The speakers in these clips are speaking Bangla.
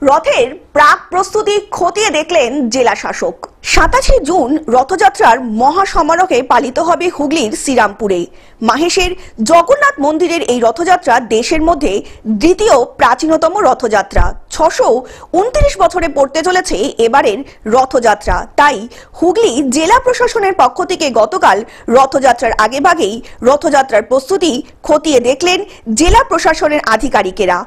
রথের প্রাক প্রস্তুতি খতিয়ে দেখলেন জেলা শাসক। 27 জুন রথযাত্রার মহাসমারোহে পালিত হবে হুগলির শ্রীরামপুরে। মাহেশের জগন্নাথ মন্দিরের এই রথযাত্রা দেশের মধ্যে দ্বিতীয় প্রাচীনতম রথযাত্রা। 629 বছরে পড়তে চলেছে এবারের রথযাত্রা। তাই হুগলি জেলা প্রশাসনের পক্ষ থেকে গতকাল রথযাত্রার আগেভাগেই রথযাত্রার প্রস্তুতি খতিয়ে দেখলেন জেলা প্রশাসনের আধিকারিকেরা।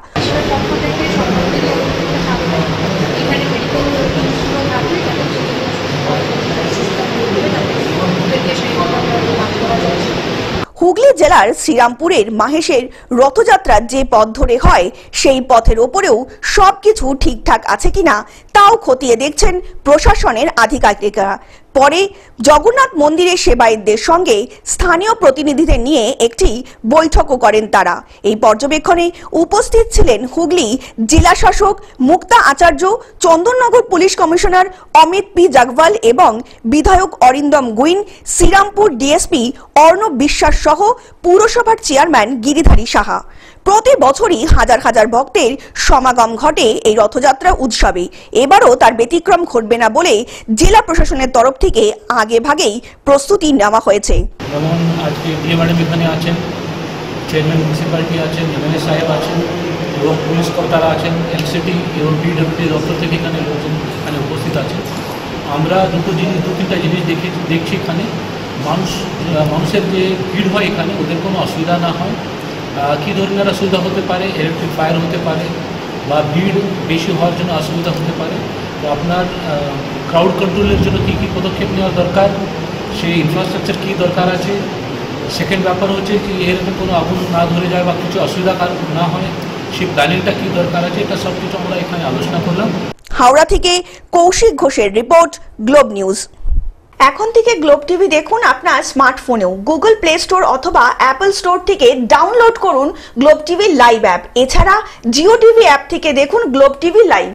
হুগলি জেলার শ্রীরামপুরের মাহেশের রথযাত্রা যে পথ ধরে হয় সেই পথের ওপরেও সবকিছু ঠিকঠাক আছে কিনা তাও খতিয়ে দেখছেন প্রশাসনের আধিকারিকরা। পরে জগন্নাথ মন্দিরের সেবায়েতদের সঙ্গে স্থানীয় প্রতিনিধিদের নিয়ে একটি বৈঠকও করেন তারা। এই পর্যবেক্ষণে উপস্থিত ছিলেন হুগলি জেলা শাসক Mukta Acharya, Chandannagar police commissioner Amit P Jagwal এবং বিধায়ক অরিন্দম গুইন, শ্রীরামপুর ডিএসপি অর্ণব বিশ্বাস সহ পুরসভার চেয়ারম্যান গিরিধারী সাহা। প্রতি বছরই হাজার হাজার ভক্তের সমাগম ঘটে এই রথযাত্রা উৎসবে। এবারও তার ব্যতিক্রম ঘটবে না বলে জেলা প্রশাসনের তরফ থেকে আগে ভাগেই প্রস্তুতি নেওয়া হয়েছে। যেমন আজকে ডিএম ম্যাডাম এখানে আছেন, চেয়ারম্যান মিউনিসিপ্যালিটি আছেন, এমএলএ সাহেব আছেন এবং পুলিশ কর্তারা আছেন, এলসিটি এবং পিডব্লিউডি দপ্তর থেকে এখানে লোকজন এখানে উপস্থিত আছেন। আমরা দু তিনটা জিনিস দেখছি এখানে। মানুষের যে ভিড় হয় এখানে ওদের কোনো অসুবিধা না হয়। কী ধরনের অসুবিধা হতে পারে, ইলেকট্রিক ফায়ার হতে পারে বা ভিড় বেশি হওয়ার জন্য অসুবিধা হতে পারে। তো আপনার ক্রাউড কন্ট্রোলের জন্য কী কী পদক্ষেপ নেওয়া দরকার, সেই ইনফ্রাস্ট্রাকচার কী দরকার আছে। সেকেন্ড ব্যাপার হচ্ছে কি এরকম কোনো আগুন না ধরে যায় বা কিছু অসুবিধা না হয়, সেই প্ল্যানিংটা কী দরকার আছে, এটা সব কিছু আমরা এখানে আলোচনা করলাম। হাওড়া থেকে কৌশিক ঘোষের রিপোর্ট, গ্লোব নিউজ। এখন থেকে গ্লোব টিভি দেখুন আপনার স্মার্টফোনেও। গুগল প্লে স্টোর অথবা অ্যাপল স্টোর থেকে ডাউনলোড করুন গ্লোব টিভি লাইভ অ্যাপ। এছাড়া জিও টিভি অ্যাপ থেকে দেখুন গ্লোব টিভি লাইভ।